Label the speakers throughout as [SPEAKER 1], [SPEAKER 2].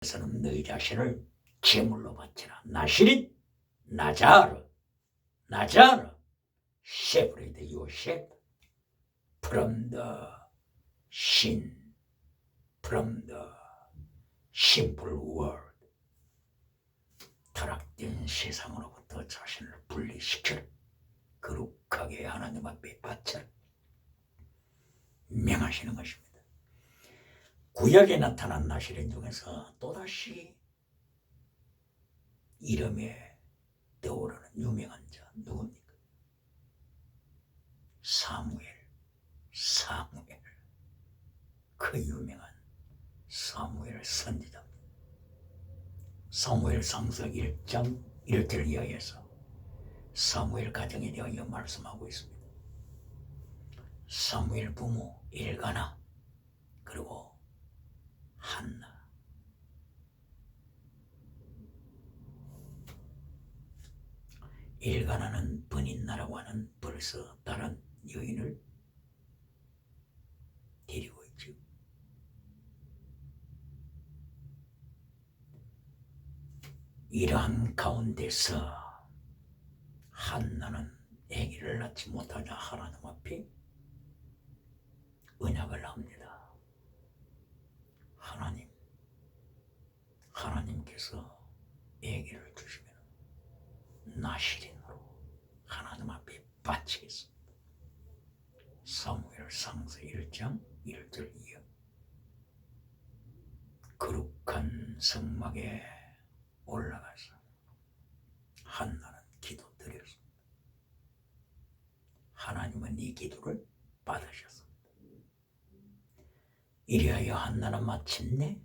[SPEAKER 1] 에서는 너희 자신을 제물로 바치라. 나시린 나자르 separate yourself from the sin, from the simple world. 타락된 세상으로부터 자신을 분리시켜라. 거룩하게 하나님 앞에 바쳐라. 명하시는 것입니다. 구약에 나타난 나시린 중에서 또다시 이름에 떠오르는 유명한 자 누굽니까? 사무엘. 그 유명한 사무엘 선지자입니다. 사무엘상서 1장 1절을 이하에서 사무엘 가정에 대하여 말씀하고 있습니다. 사무엘 부모 엘가나 그리고 한나. 엘가나는 버닌나라고 하는 벌써 다른 여인을 데리고 있죠. 이러한 가운데서 한나는 아기를 낳지 못하자 하나님 앞에 언약을 합니다. 하나님께서 아기를 주시면 나시린으로 하나님 앞에 바치겠습니다. 사무엘상서 1장 1절 이하. 거룩한 성막에 올라가서 한나는 기도드렸습니다. 하나님은 이 기도를 받으셨습니다. 이리하여 한나는 마침내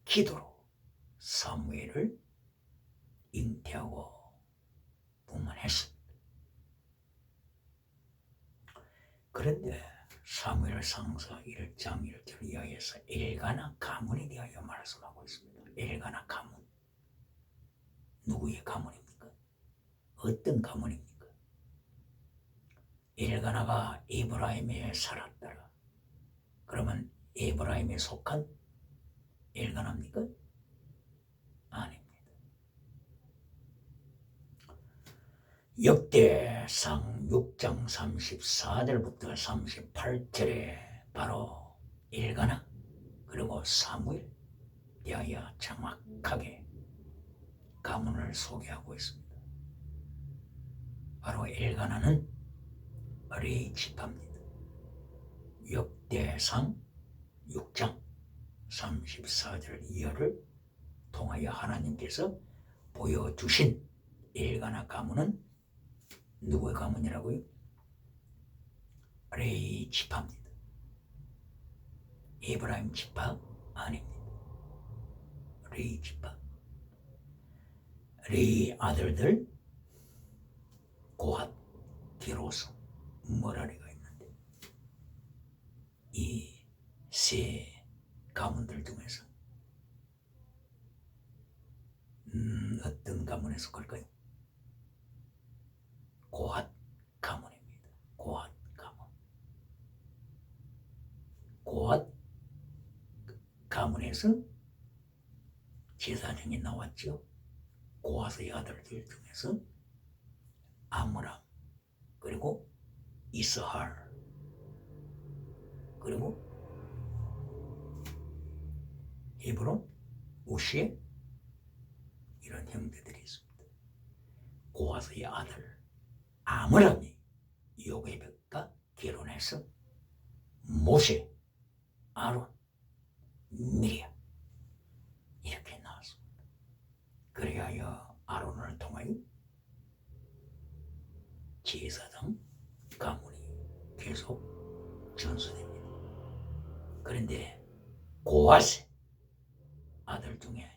[SPEAKER 1] 기도로 사무엘을 잉태하고 부문했습니다. 그런데 사무엘상서 1장 1절 이하에서 엘가나 가문에 대하여 말씀하고 있습니다. 엘가나 가문. 누구의 가문입니까? 어떤 가문입니까? 엘가나가 에브라임에 살았더라. 그러면 에브라임에 속한 엘가나입니까? 아닙니다. 역대상 6장 34절부터 38절에 바로 엘가나 그리고 사무엘 대하여 정확하게 가문을 소개하고 있습니다. 바로 엘가나는 레위 지파입니다. 역대상 6장 34절 이하를 통하여 하나님께서 보여주신 엘가나 가문은 누구의 가문이라고요? 레위 지파입니다. 에브라임 지파 아닙니다. 레위 지파. 레위 아들들 고핫, 게로스, 머라리가 있는데 이 세 가문들 중에서 어떤 가문에 속할까요? 고핫 가문입니다. 고핫 가문. 고핫 가문에서 제사장이 나왔죠. 고핫의 아들들 중에서 아므람 그리고 이스할 그리고 헤브론, 우시에 이런 형제들이 있습니다. 고핫의 아들 아므람이 요게벳과 결혼해서 모세, 아론, 미리암 이렇게 나왔습니다. 그리하여 아론을 통하여 제사장 가문이 계속 전수됩니다. 그런데 고핫의 아들 중에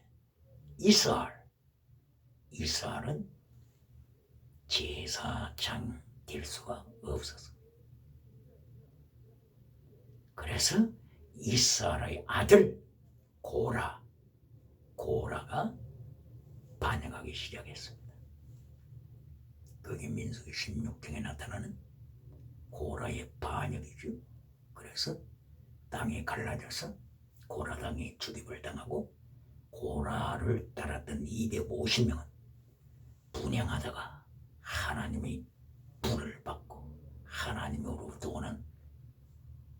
[SPEAKER 1] 이스할은 제사장 될 수가 없었어. 그래서 이스할의 아들 고라가 반역하기 시작했습니다. 그게 민수기 16장에 나타나는 고라의 반역이죠. 그래서 땅이 갈라져서 고라 땅이 죽임을 당하고 고라를 따랐던 250명은 분양하다가 하나님의 불을 받고 하나님으로부터 오는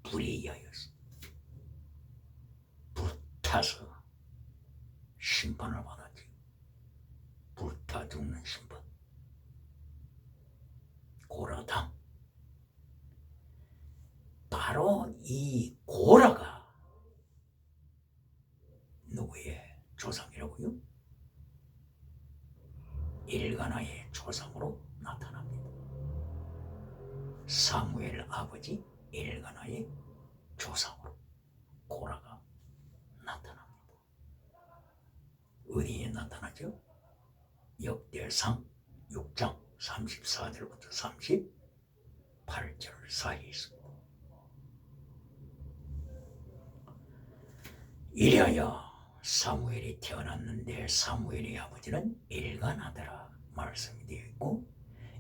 [SPEAKER 1] 불에 의하여서 불타서 심판을 받았지. 불타 죽는 심판. 고라당. 바로 이 고라가 누구의 조상이라고요? 엘가나의 조상으로 나타납니다. 사무엘 아버지 엘가나의 조상으로 고라가 나타납니다. 어디에 나타나죠? 역대상 6장 34절부터 38절 사이에 있습니다. 이래하여 사무엘이 태어났는데 사무엘의 아버지는 엘가나더라 말씀이 되어 있고,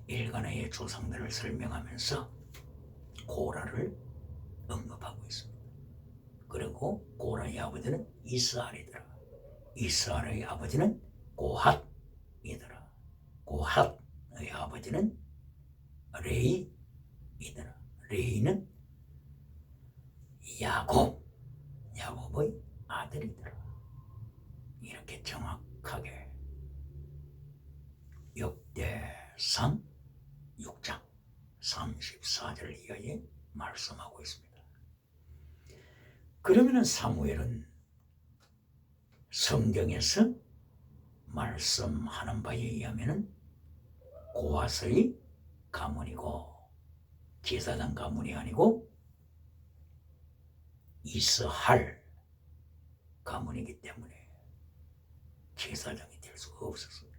[SPEAKER 1] 엘가나의 조상들을 설명하면서 고라를 언급하고 있습니다. 그리고 고라의 아버지는 이스라엘이더라. 이스라엘의 아버지는 고핫이더라. 고핫의 아버지는 레이이더라. 레이는 야곱의 아들이더라. 이렇게 정확하게 역대상 6장 34절 이하에 말씀하고 있습니다. 그러면은 사무엘은 성경에서 말씀하는 바에 의하면은 고핫의 가문이고 제사장 가문이 아니고 이스할 가문이기 때문에 제사장이 될 수가 없었습니다.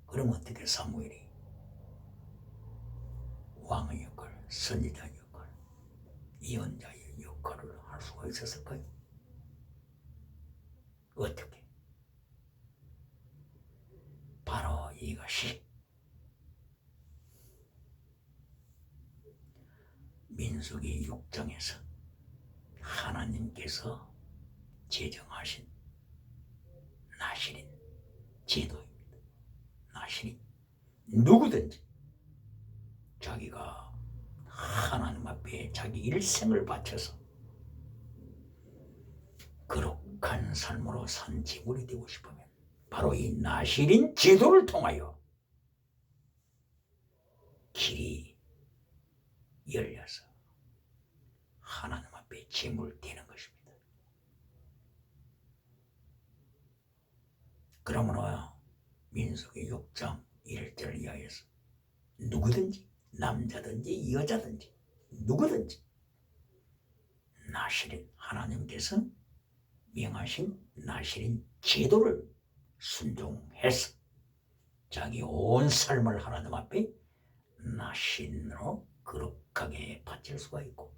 [SPEAKER 1] 그럼 어떻게 사무엘이 왕의 역할, 선지자의 역할, 예언자의 역할을 할 수가 있었을까요? 어떻게? 바로 이것이 민수기 6장에서 하나님께서 제정하신 나시린 제도입니다. 나시린 누구든지 자기가 하나님 앞에 자기 일생을 바쳐서 거룩한 삶으로 산 지물이 되고 싶으면 바로 이 나시린 제도를 통하여 길이 열려서 하나님 앞에 제물 되는 것입니다. 그러므로 민수기 6장 1절 이하에서 누구든지 남자든지 여자든지 누구든지 나시린 하나님께서 명하신 나시린 제도를 순종해서 자기 온 삶을 하나님 앞에 나신으로 거룩하게 바칠 수가 있고,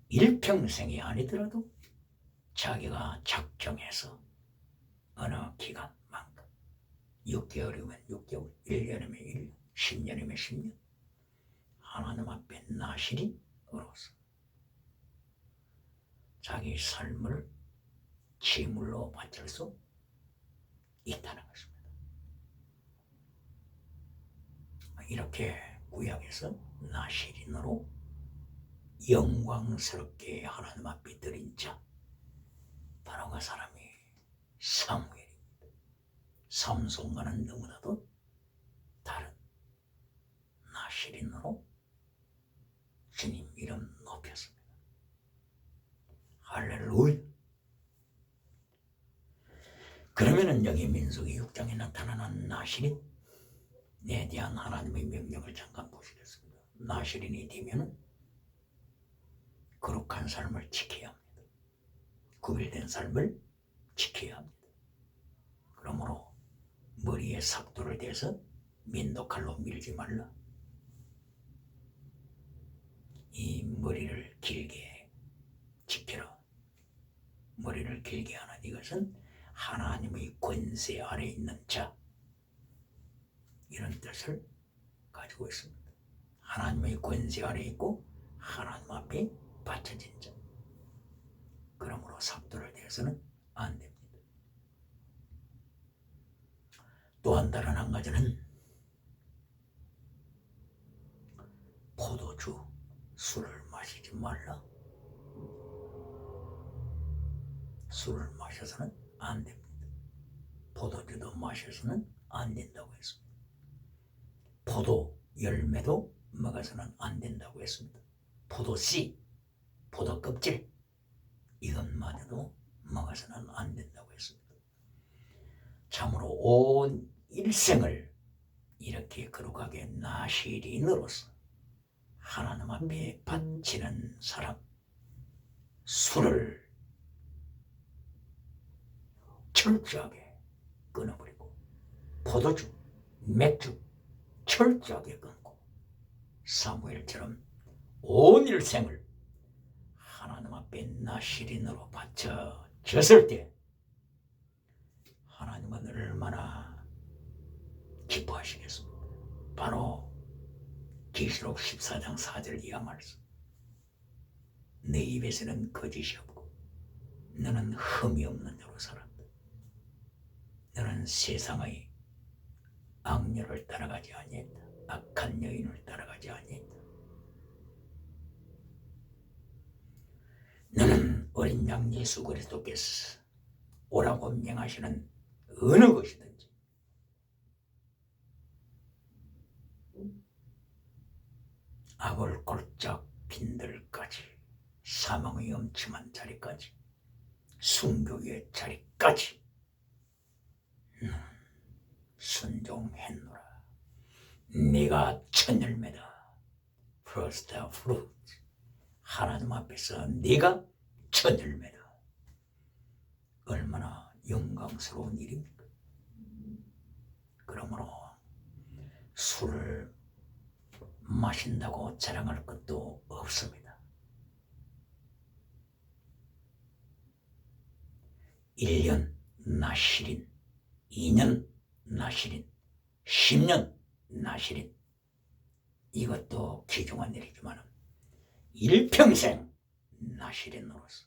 [SPEAKER 1] 일평생이 아니더라도 자기가 작정해서 어느 기간만큼 6개월이면 6개월, 1년이면 1년, 10년이면 10년 하나님 앞에 나시린으로서 자기 삶을 제물로 바칠 수 있다는 것입니다. 이렇게 구약에서 나시린으로 영광스럽게 하나님 앞에 드린 자, 바로 그 사람이 사무엘입니다. 삼손과는 너무나도 다른 나시린으로 주님 이름 높였습니다. 할렐루야. 그러면은 여기 민수기 6장에 나타나는 나시린에 대한 하나님의 명령을 잠깐 보시겠습니다. 나시린이 되면은 거룩한 삶을 지켜야 합니다. 구별된 삶을 지켜야 합니다. 그러므로 머리에 삭도를 대서 면도칼로 밀지 말라. 이 머리를 길게 지켜라. 머리를 길게 하는 이것은 하나님의 권세 아래 있는 자, 이런 뜻을 가지고 있습니다. 하나님의 권세 아래 있고 하나님 앞에 바쳐진 자. 그러므로 삭도를 대해서는 안 됩니다. 또한 다른 한 가지는 포도주, 술을 마시지 말라. 술을 마셔서는 안 됩니다. 포도주도 마셔서는 안 된다고 했습니다. 포도 열매도 먹어서는 안 된다고 했습니다. 포도씨, 포도 껍질 이것마저도 먹어서는 안 된다고 했습니다. 참으로 온 일생을 이렇게 거룩하게 나시린으로서 하나님 앞에 바치는 사람, 술을 철저하게 끊어버리고 포도주, 맥주 철저하게 끊고 사무엘처럼 온 일생을 하나님 앞에 나시린으로 바쳐졌을 때 하나님은 얼마나 기뻐하시겠습니까? 바로 계시록 14장 4절 이하 말씀. 내 입에서는 거짓이 없고 너는 흠이 없는 자로 살았다. 너는 세상의 악녀를 따라가지 아니했다. 악한 여인을 따라가지 아니했다. 너는 어린 양 예수 그리스도께서 오라고 명하시는 어느 것이든지 악을 골짝 빈들까지 사망의 엄침한 자리까지 순교의 자리까지 순종했노라. 네가 첫 열매다. First fruit. 하나님 앞에서 네가 첫 열매다. 얼마나 영광스러운 일입니까? 그러므로 술을 마신다고 자랑할 것도 없습니다. 1년 나시린, 2년 나시린, 10년 나시린, 이것도 귀중한 일이지만 일평생 나시린으로서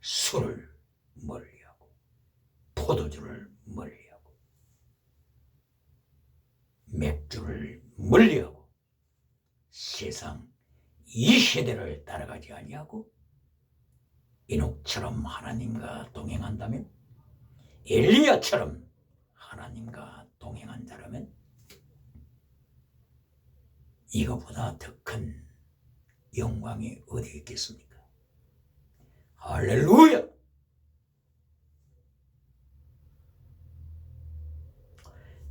[SPEAKER 1] 술을 멀리하고 포도주를 멀리하고 맥주를 멀리하고 세상 이 세대를 따라가지 아니하고 이녹처럼 하나님과 동행한다면, 엘리야처럼 하나님과 동행한 자라면 이것보다 더 큰 영광이 어디 있겠습니까? 할렐루야!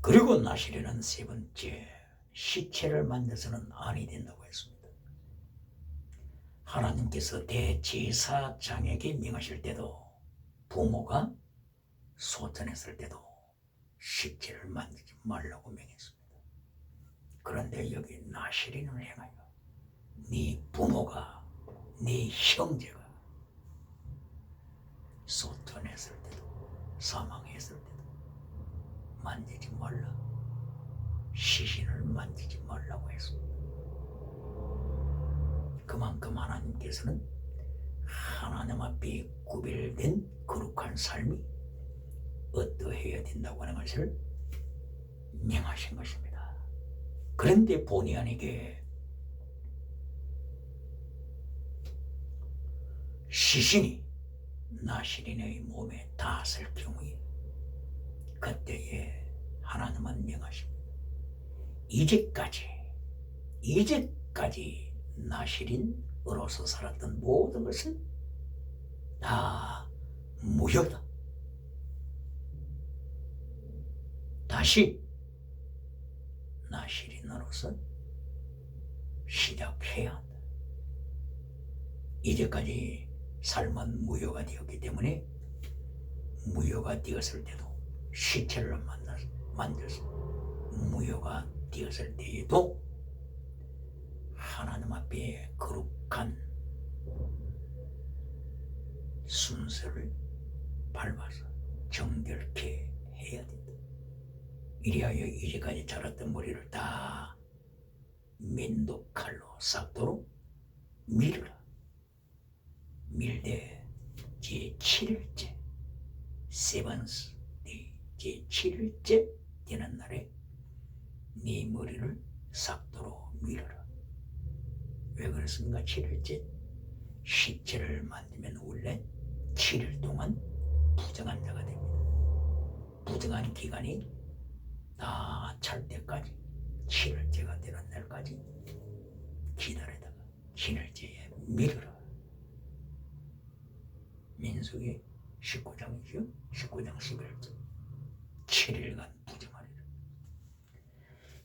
[SPEAKER 1] 그리고 나시려는 세 번째, 시체를 만져서는 아니 된다고 했습니다. 하나님께서 대제사장에게 명하실 때도, 부모가 소천했을 때도 시체를 만지지 말라고 명했습니다. 그런데 여기 나시린을 행하여 네 부모가, 네 형제가 소천했을 때도 사망했을 때도 만지지 말라. 시신을 만지지 말라고 했습니다. 그만큼 하나님께서는 하나님 앞에 구별된 거룩한 삶이 어떠해야 된다고 하는 것을 명하신 것입니다. 그런데 본의 아니게 시신이 나시린의 몸에 닿았을 경우에 그때에 하나님은 명하십니다. 이제까지 나시린으로서 살았던 모든 것은 다 무효다. 다시 나시린으로서 시작해야 한다. 이제까지 삶은 무효가 되었기 때문에 무효가 되었을 때도 시체를 만져서 무효가 되었을 때에도 하나님 앞에 거룩한 순서를 밟아서 정결케 해야 된다. 이리하여 이제까지 자랐던 머리를 다 면도칼로 싹도록 밀으라. 밀되 제7일째 세번스 데이 제7일째 되는 날에 네 머리를 싹도로 밀어라. 왜 그렇습니까? 7일째 시체를 만들면 원래 7일 동안 부정한 자가 됩니다. 부정한 기간이 다 찰 때까지 7일째가 되는 날까지 기다리다가 7일째에 밀어라. 민수기 19장이죠. 19장 11절 7일간 부정하리라.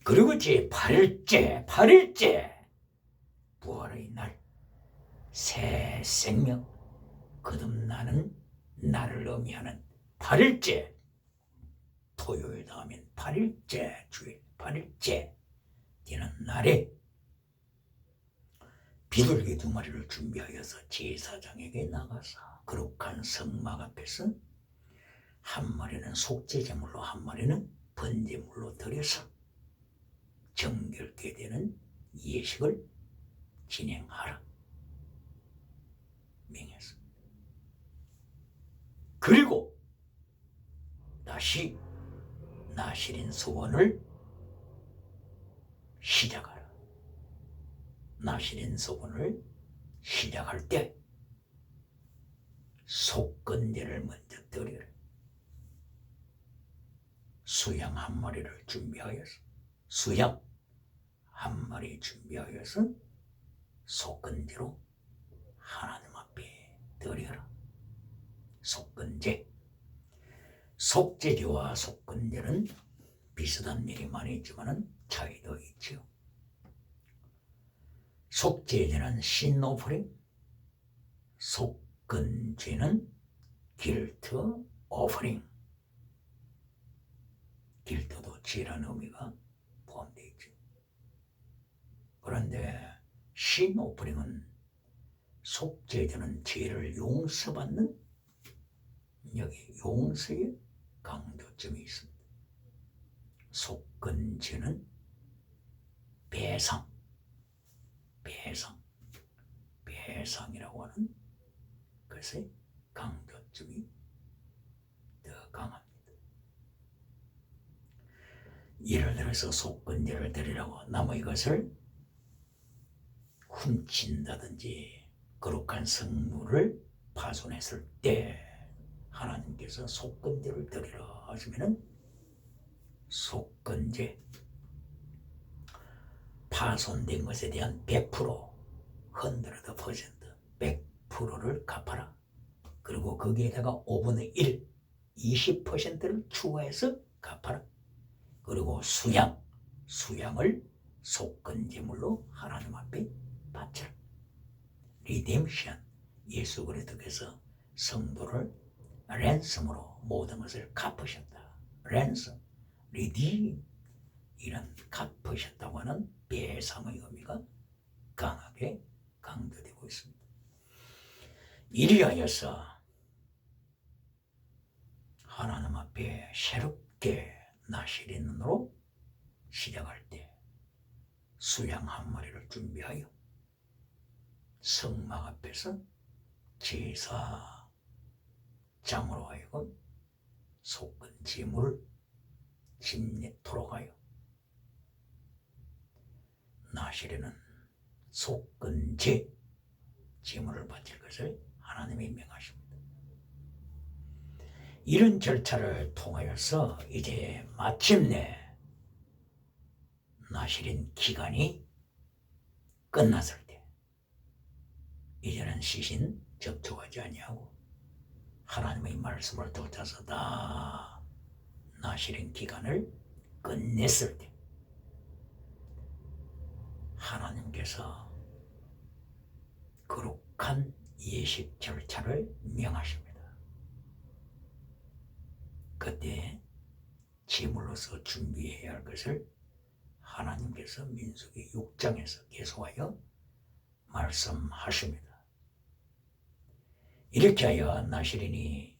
[SPEAKER 1] 그리고 제8일째 부활의 날 새 생명 거듭나는 날을 의미하는 8일째 토요일 다음엔 8일째 주일 8일째 되는 날에 비둘기 2마리를 준비하여서 제사장에게 나가서 거룩한 성막 앞에서 한 마리는 속죄제물로 한 마리는 번제물로 드려서 정결케 되는 예식을 진행하라 명했습니다. 그리고 다시 나실인 소원을 시작하라. 나실인 소원을 시작할 때 속건제를 먼저 드려라. 수양 한 마리를 준비하여서 수양 한 마리 준비하여서 속건제로 하나님 앞에 드려라. 속건제 속죄제와 속건제는 비슷한 면이 많이 있지만 차이도 있죠. 속죄제는 sin offering, 속건제는 guilt offering. guilt도 죄라는 의미가 포함되어 있죠. 그런데 sin offering은 속죄제는 죄를 용서받는 여기 용서의 강조점이 있습니다. 속건제는 배상이라고 하는 것의 강조점이 더 강합니다. 예를 들어서 속건제를 드리라고 남의 것을 훔친다든지 거룩한 성물을 파손했을 때 하나님께서 속건제를 드리라 하시면은 속건제 파손된 것에 대한 100% 100%를 갚아라. 그리고 거기에다가 5분의 1 20%를 추가해서 갚아라. 그리고 수양을 속건제물로 하나님 앞에 바쳐라. 리뎀션 예수 그리스도께서 성도를 랜섬으로 모든 것을 갚으셨다. 랜섬, 리딤 이런 갚으셨다고 하는 배상의 의미가 강하게 강조되고 있습니다. 이리하여서 하나님 앞에 새롭게 나실인으로 시작할 때 수양 한 마리를 준비하여 성막 앞에서 제사장으로 하여금 속건제물을 집례토록 하여 나실에는 속건제 제물을 바칠 것을 하나님이 명하십니다. 이런 절차를 통하여서 이제 마침내 나실인 기간이 끝났을 때 이제는 시신 접촉하지 아니하고 하나님의 말씀을 쫓아서 다 나실인 기간을 끝냈을 때 하나님께서 거룩한 예식 절차를 명하십니다. 그때 제물로서 준비해야 할 것을 하나님께서 민수기 6장에서 계속하여 말씀하십니다. 이렇게 하여 나실인이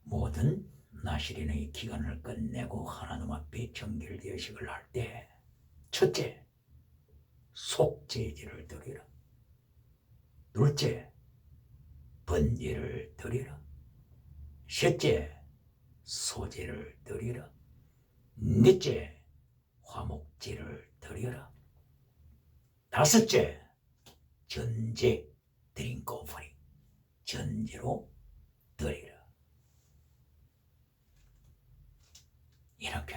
[SPEAKER 1] 모든 나실인의 기간을 끝내고 하나님 앞에 정결제식을 할 때 첫째, 속죄제를 드리라. 둘째, 번제를 드리라. 셋째, 소제를 드리라. 넷째, 화목제를 드리라. 다섯째, 전제, 드링크 오퍼링, 전제로 드리라. 이렇게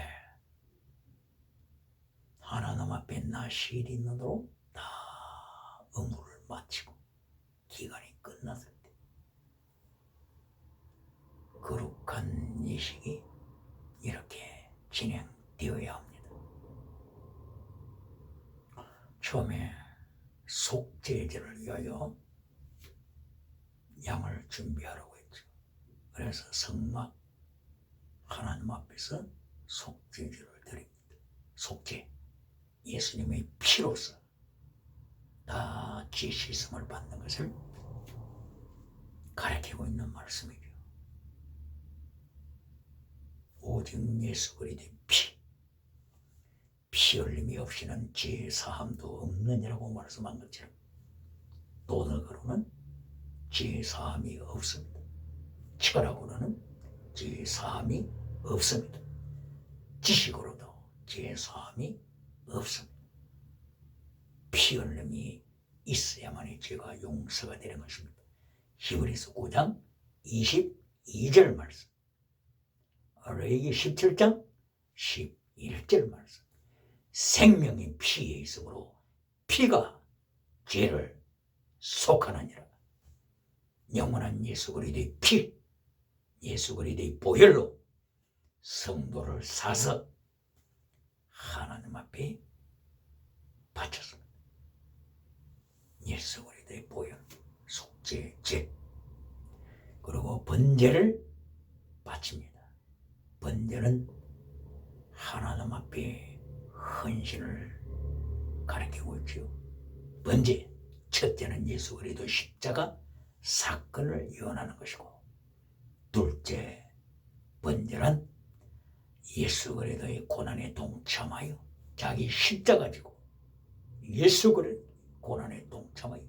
[SPEAKER 1] 하나님 앞에 나실이 눈으로 다 의무를 마치고 기간이 끝났을 때 거룩한 예식이 이렇게 진행되어야 합니다. 처음에 속죄제를 위하여 양을 준비하라고 했죠. 그래서 성막 하나님 앞에서 속죄제를 드립니다. 속죄, 예수님의 피로서 다 죄 씻음을 받는 것을 가르치고 있는 말씀이죠. 오직 예수 그리스도의 피 흘림이 없이는 죄 사함도 없느니라고 말씀한 것처럼 돈으로는 죄 사함이 없습니다. 치가락으로는 죄 사함이 없습니다. 지식으로도 죄 사함이 없습니다. 피 흘림이 있어야만이 죄가 용서가 되는 것입니다. 히브리서 9장 22절 말씀, 레위기 17장 11절 말씀. 생명이 피에 있으므로 피가 죄를 속하느니라. 영원한 예수 그리스도의 피, 예수 그리스도의 보혈로 성도를 사서 하나님 앞에 바쳤습니다. 예수 그리스도의 보혈, 속죄, 죄. 그리고 번제를 바칩니다. 번제는 하나님 앞에 헌신을 가리키고 있죠. 번제, 첫째는 예수 그리스도 십자가 사건을 예언하는 것이고, 둘째 번제는 예수 그리스도의 고난에 동참하여 자기 십자가 지고 예수 그리스도의 고난에 동참하여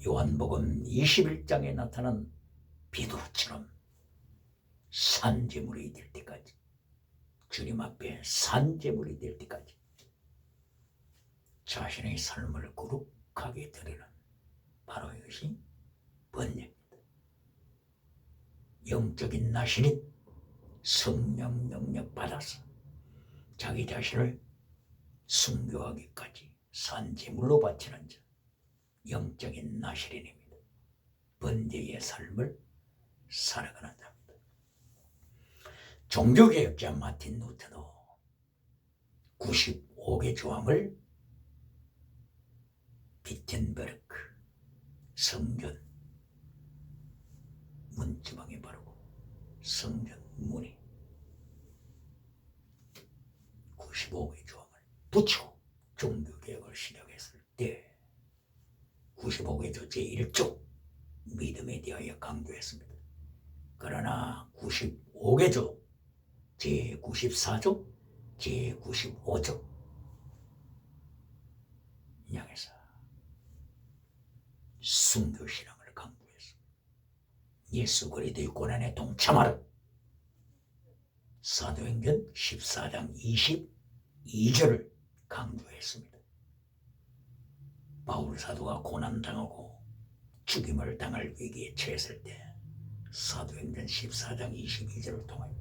[SPEAKER 1] 요한복음 21장에 나타난 비두처럼 산제물이 될 때까지, 주님 앞에 산제물이 될 때까지 자신의 삶을 거룩하게 드리는 바로 이것이 번제입니다. 영적인 나신인 성령 능력 받아서 자기 자신을 순교하기까지 산제물로 바치는 자, 영적인 나실인입니다. 번제의 삶을 살아가는 자입니다. 종교개혁자 마틴 루터도 95개 조항을 비텐베르크 성전 문지방에 바르고 성전 문에 95개 조항을 붙이고 종교개혁을 시작했을 때 95개 조 제1조 믿음에 대하여 강조했습니다. 그러나 95개 조 제94조, 제95조 향해서 순교신앙을 강조해서 예수 그리스도의 고난에 동참하라. 사도행전 14장 22절을 강조했습니다. 바울 사도가 고난당하고 죽임을 당할 위기에 처했을 때 사도행전 14장 22절을 통하여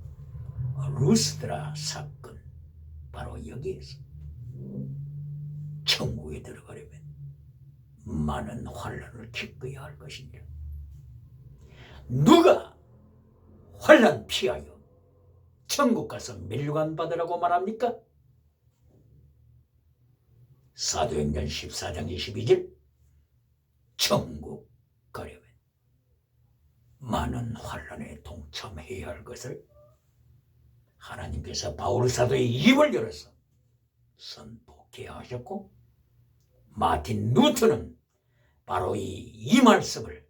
[SPEAKER 1] 루스드라 사건, 바로 여기에서 천국에 들어가려면 많은 환난을 겪어야 할 것이니라. 누가 환난 피하여 천국 가서 멸류관 받으라고 말합니까? 사도행전 14장 22절, 천국 가려면 많은 환난에 동참해야 할 것을 하나님께서 바울 사도의 입을 열어서 선포케 하셨고, 마틴 루터는 바로 이 말씀을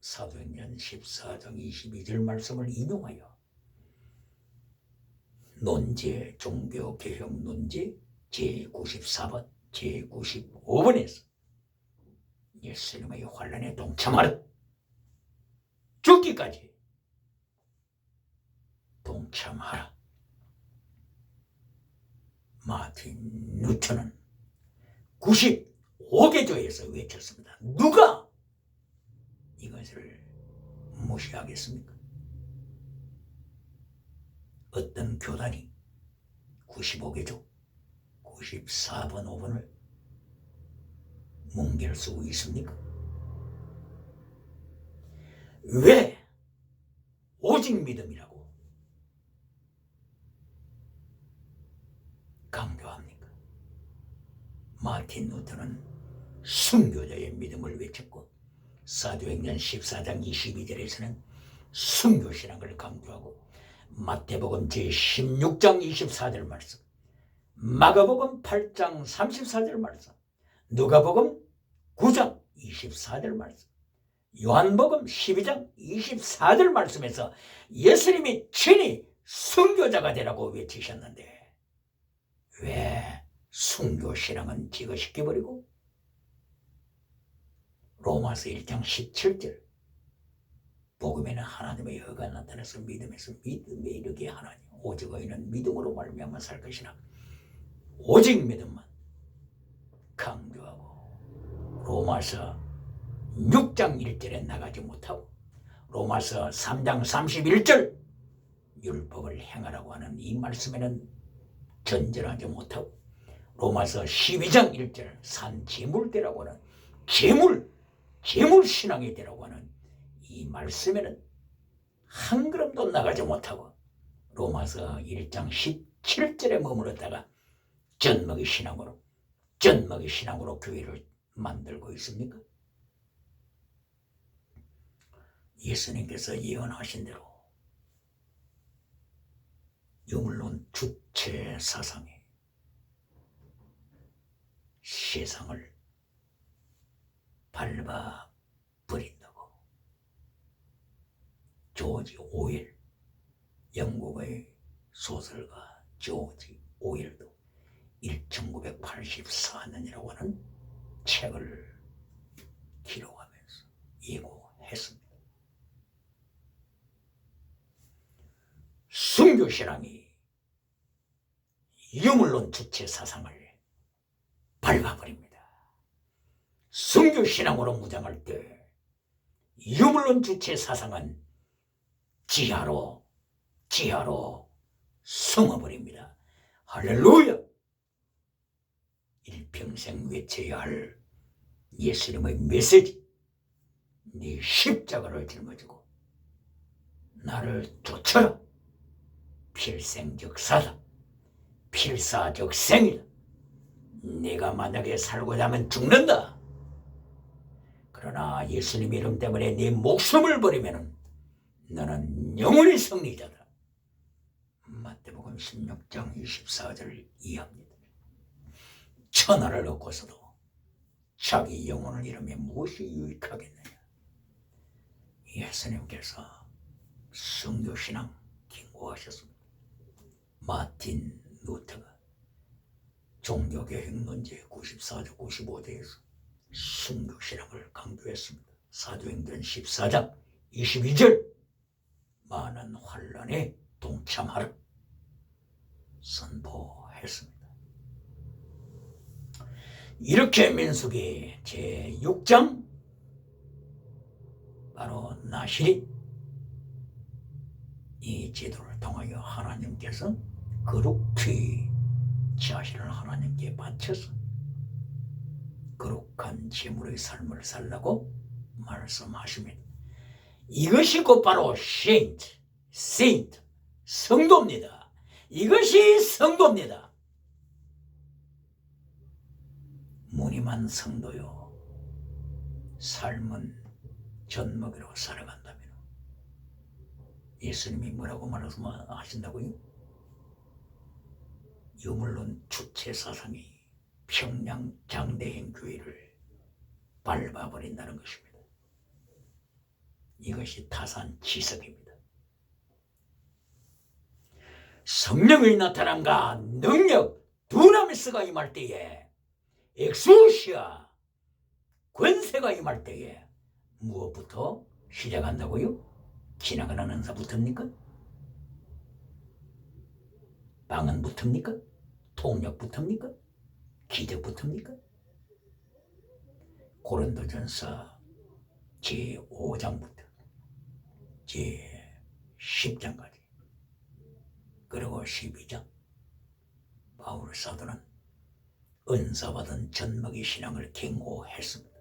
[SPEAKER 1] 사도행전 14장 22절 말씀을 인용하여 논제, 종교개혁 논제 제94번, 제95번에서 예수님의 환난에 동참하라. 죽기까지 동참하라. 마틴 루터는 95개조에서 외쳤습니다. 누가 이것을 무시하겠습니까? 어떤 교단이 95개조 94번 5번을 뭉갤 수 있습니까? 왜 오직 믿음이라고 강조합니까? 마틴 루터는 순교자의 믿음을 외쳤고 사도행전 14장 22절에서는 순교신앙을 강조하고 마태복음 제16장 24절 말씀, 마가복음 8장 34절 말씀, 누가복음 9장 24절 말씀, 요한복음 12장 24절 말씀에서 예수님이 친히 순교자가 되라고 외치셨는데 왜 순교신앙은 지거시켜버리고 로마서 1장 17절 복음에는 하나님의 의가 나타나서 믿음에서 믿음에 이르게 하나니 오직 의인은 믿음으로 말미암아 살 것이나 오직 믿음만 강조하고 로마서 6장 1절에 나가지 못하고 로마서 3장 31절 율법을 행하라고 하는 이 말씀에는 전전하지 못하고 로마서 12장 1절 산재물되라고 하는 재물신앙이 되라고 하는 이 말씀에는 한 걸음도 나가지 못하고 로마서 1장 17절에 머물렀다가 젖먹이 신앙으로 교회를 만들고 있습니까? 예수님께서 예언하신 대로 유물론 주체 사상이 세상을 밟아버린다고 조지 오웰, 영국의 소설가 조지 오웰도 1984년이라고 하는 책을 기록하면서 예고했습니다. 순교신앙이 유물론 주체 사상을 밟아버립니다. 순교신앙으로 무장할 때 유물론 주체 사상은 지하로 숨어버립니다. 할렐루야! 일평생 외쳐야 할 예수님의 메시지, 네 십자가를 짊어지고 나를 쫓아라. 필생적사다. 필사적생이다. 네가 만약에 살고자 하면 죽는다. 그러나 예수님 이름 때문에 네 목숨을 버리면 너는 영원히 승리자다. 마태복음 16장 24절을 이해합니다. 천하를 얻고서도 자기 영혼을 잃으면 무엇이 유익하겠느냐. 예수님께서 순교신앙 경고하셨습니다. 마틴 루터가 종교개혁론제 94조 95조에서 순교신앙을 강조했습니다. 사도행전 14장 22절 많은 환난에 동참하라 선포했습니다. 이렇게 민수기 제6장 바로 나실이 이 제도를 통하여 하나님께서 거룩히 자신을 하나님께 바쳐서 거룩한 제물의 삶을 살라고 말씀하십니다. 이것이 곧바로 saint, 성도입니다. 이것이 성도입니다. 무늬만 성도요, 삶은 젖먹이로 살아간다면 예수님이 뭐라고 말씀하신다고요? 유물론 주체 사상이 평양 장대행 교회를 밟아버린다는 것입니다. 이것이 타산지석입니다. 성령의 나타남과 능력, 두나미스가 임할 때에, 엑수시아, 권세가 임할 때에 무엇부터 시작한다고요? 지나가는 은사부터입니까? 방언 붙습니까? 통역 붙습니까? 기적 붙습니까? 고린도전서 제5장부터 제10장까지 그리고 12장 바울 사도는 은사받은 전먹이 신앙을 경고했습니다.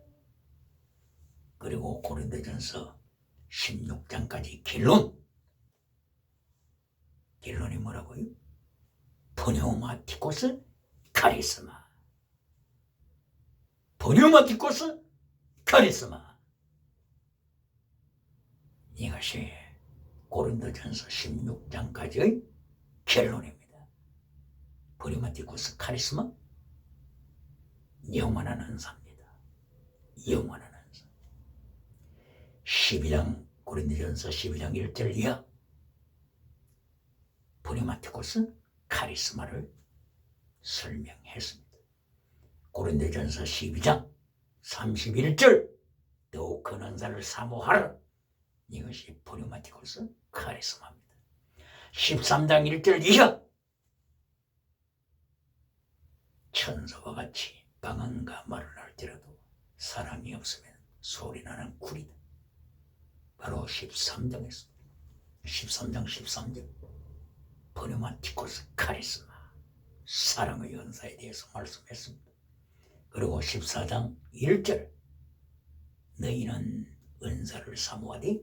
[SPEAKER 1] 그리고 고린도전서 16장까지 결론이 뭐라고요? pneumatikos 카리스마. pneumatikos 카리스마. 이것이 고린도전서 16장까지의 결론입니다. pneumatikos 카리스마, 영원한 은사입니다. 영원한 은사. 12장 고린도전서 12장 1절 이하 pneumatikos 카리스마를 설명했습니다. 고린도전서 12장 31절 더욱 큰 은사를 사모하라. 이것이 pneumatikos 카리스마입니다. 13장 1절 이하 천사와 같이 방언과 말을 할지라도 사랑이 없으면 소리나는 굴이다. 바로 13장에서 13장 13절 pneumatikos 카리스마 사랑의 은사에 대해서 말씀했습니다. 그리고 14장 1절 너희는 은사를 사모하되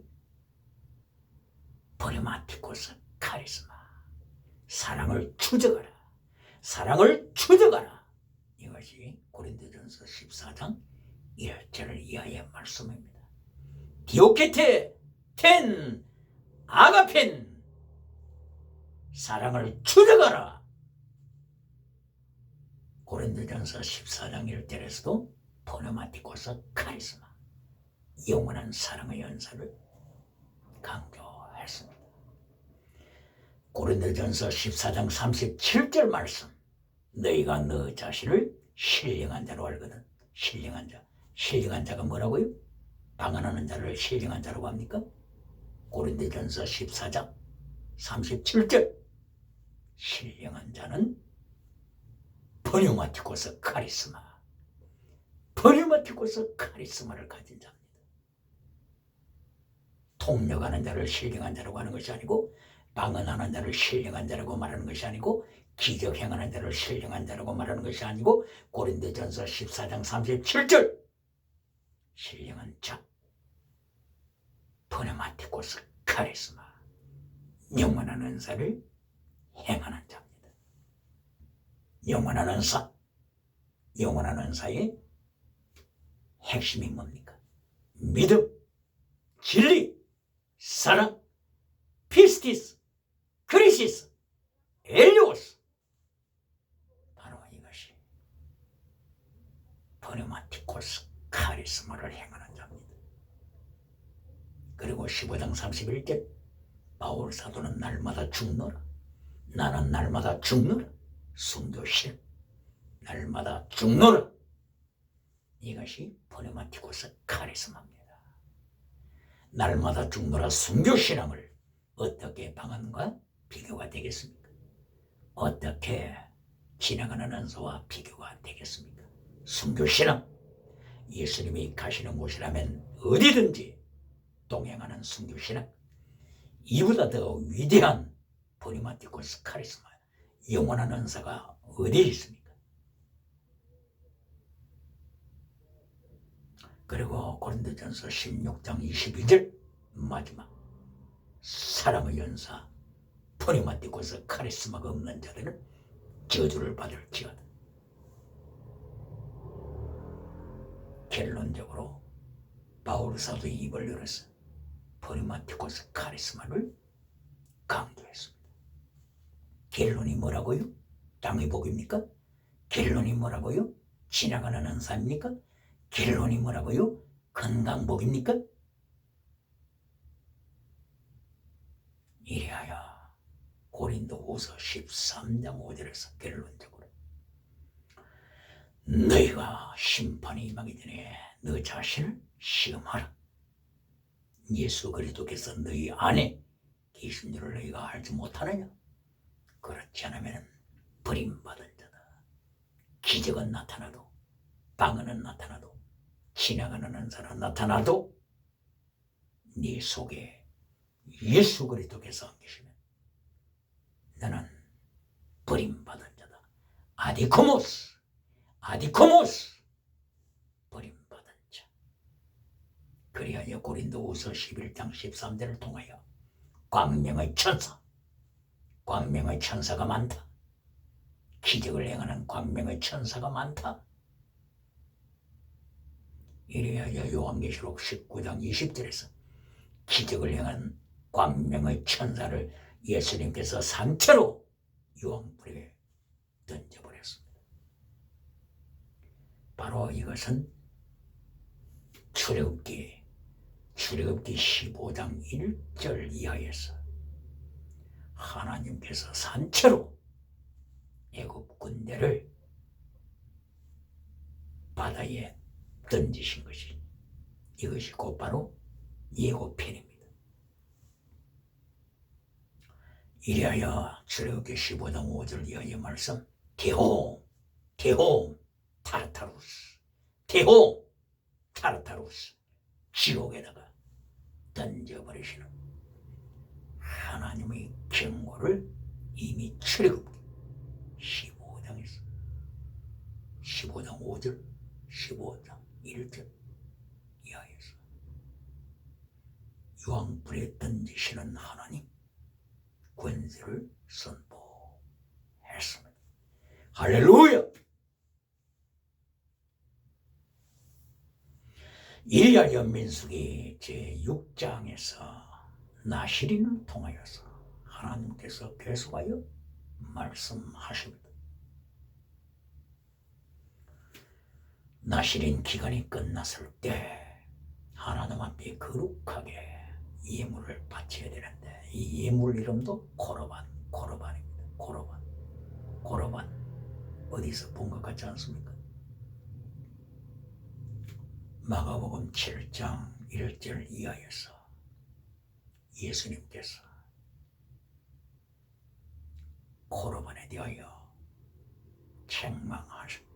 [SPEAKER 1] pneumatikos 카리스마 사랑을 추적하라. 사랑을 추적하라. 이것이 고린도전서 14장 1절 이하의 말씀입니다. 디오케테 텐 아가펜 사랑을 추적하라. 고린도전서 14장 1절에서도 pneumatikos 카리스마 영원한 사랑의 연사를 강조했습니다. 고린도전서 14장 37절 말씀 너희가 너 자신을 신령한 자로 알거든. 신령한 자. 신령한 자가 뭐라고요? 방언하는 자를 신령한 자라고 합니까? 고린도전서 14장 37절 신령한 자는 pneumatikos 카리스마 pneumatikos 카리스마를 가진 자입니다. 통역하는 자를 신령한 자라고 하는 것이 아니고 방언하는 자를 신령한 자라고 말하는 것이 아니고 기적 행하는 자를 신령한 자라고 말하는 것이 아니고 고린도전서 14장 37절 신령한 자 pneumatikos 카리스마 영원한 은사를 행하는 자입니다. 영원한 은사, 영원한 은사의 핵심이 뭡니까? 믿음, 진리, 사랑, 피스티스, 크리시스, 엘리오스 바로 이것이 pneumatikos 카리스마를 행하는 자입니다. 그리고 15장 31절 바울 사도는 날마다 죽노라. 나는 날마다 죽노라. 순교실 날마다 죽노라. 이것이 pneumatikos 카리스마입니다. 날마다 죽노라 순교신앙을 어떻게 방언과 비교가 되겠습니까? 어떻게 지나가는 은사와 비교가 되겠습니까? 순교신앙 예수님이 가시는 곳이라면 어디든지 동행하는 순교신앙 이보다 더 위대한 pneumatikos 카리스마 영원한 은사가 어디에 있습니까? 그리고 고린도전서 16장 22절 마지막 사랑의 연사 pneumatikos 카리스마가 없는 자들은 저주를 받을지어다. 결론적으로 바울 사도의 입을 열어서 pneumatikos 카리스마를 강조했습니다. 결론이 뭐라고요? 땅의 복입니까? 결론이 뭐라고요? 지나가는 은사입니까? 결론이 뭐라고요? 건강복입니까? 이리하여 고린도후서 13장 5절에서 결론적으로 너희가 심판이 임하기 전에 너 자신을 시험하라. 예수 그리스도께서 너희 안에 계신 줄을 너희가 알지 못하느냐? 그렇지 않으면 버림받을 자다. 기적은 나타나도, 방언은 나타나도, 지나가는 은사는 나타나도 네 속에 예수 그리스도께서 안 계시면 너는 버림받은 자다. 아디코모스, 아디코모스, 버림받은 자. 그리하여 고린도후서 11장 13절을 통하여 광명의 천사, 광명의 천사가 많다. 기적을 행하는 광명의 천사가 많다. 이래야 요한계시록 19장 20절에서 기적을 행한 광명의 천사를 예수님께서 산채로 유황불에 던져버렸습니다. 바로 이것은 출애굽기 15장 1절 이하에서 하나님께서 산채로 애굽 군대를 바다에 던지신 것이, 이것이 곧바로 예고편입니다. 이래하여 출애굽기 15장 5절 이하의 말씀, 대홍 타르타루스, 대홍 타르타루스, 지옥에다가 던져버리시는 하나님의 경고를 이미 출애굽기 15장에서 15장 5절, 15장 1절 이하에서 유황불에 던지시는 하나님 권세를 선포했습니다. 할렐루야! 이리하여 민수기 제6장에서 나시린을 통하여서 하나님께서 계속하여 말씀하십니다. 나시린 기간이 끝났을 때 하나님 앞에 거룩하게 예물을 바쳐야 되는데, 이 예물 이름도 고르반입니다. 고르반 어디서 본 것 같지 않습니까? 마가복음 7장 1절 이하에서 예수님께서 고르반에 대하여 책망하십니다.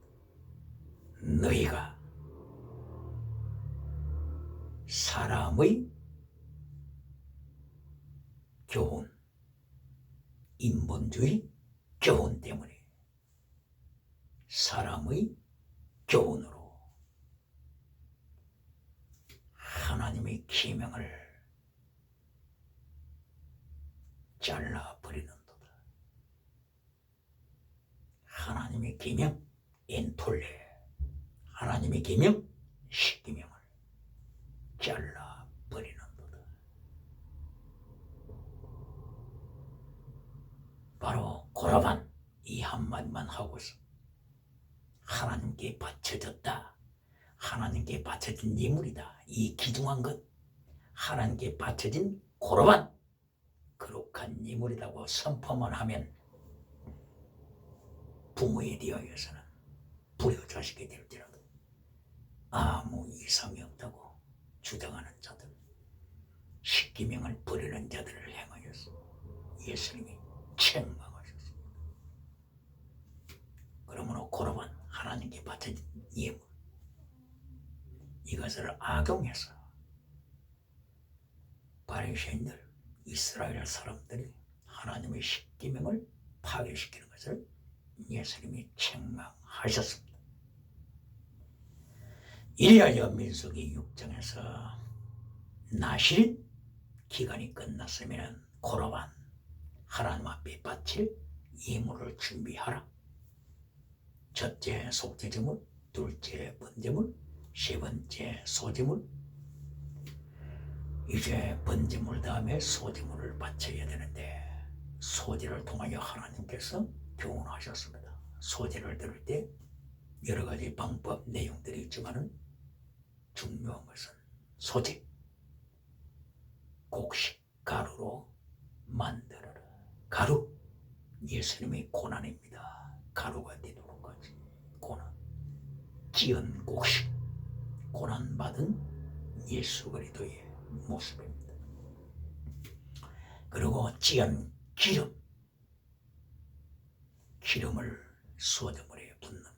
[SPEAKER 1] 너희가 사람의 교훈, 인본주의 교훈 때문에, 사람의 교훈으로 하나님의 계명을 잘라버리는도다. 하나님의 계명 엔톨레, 하나님의 계명 십계명을 잘라버리는도다. 바로 고라반 이 한마디만 하고서 하나님께 바쳐졌다, 하나님께 바쳐진 예물이다, 이 귀중한 것 하나님께 바쳐진 고라반 거룩한 예물이라고 선포만 하면 부모에 대하여서는 불효자식이 될지라도 아무 이상이 없다고 주장하는 자들, 십계명을 버리는 자들을 향하여서 예수님이 책망하셨습니다. 그러므로 고라반 하나님께 바쳐진 예물, 이것을 악용해서 바리새인들, 이스라엘 사람들이 하나님의 십계명을 파괴시키는 것을 예수님이 책망하셨습니다. 이리하여 민수기 6장에서 나실 기간이 끝났으면 고라반 하나님 앞에 바칠 예물을 준비하라. 첫째 속죄제물, 둘째 번제물, 세 번째 소제물. 이제 번제물 다음에 소제물을 바쳐야 되는데, 소제를 통하여 하나님께서 교훈하셨습니다. 소제를 드릴 때 여러 가지 방법, 내용들이 있지만은 중요한 것은 소제, 곡식, 가루로 만들어라. 가루, 예수님의 고난입니다. 가루가 되도록 하지. 고난, 찌은 곡식, 고난받은 예수 그리스도의 모습입니다. 그리고 찌은 기름, 기름을 쏟음으로 붓는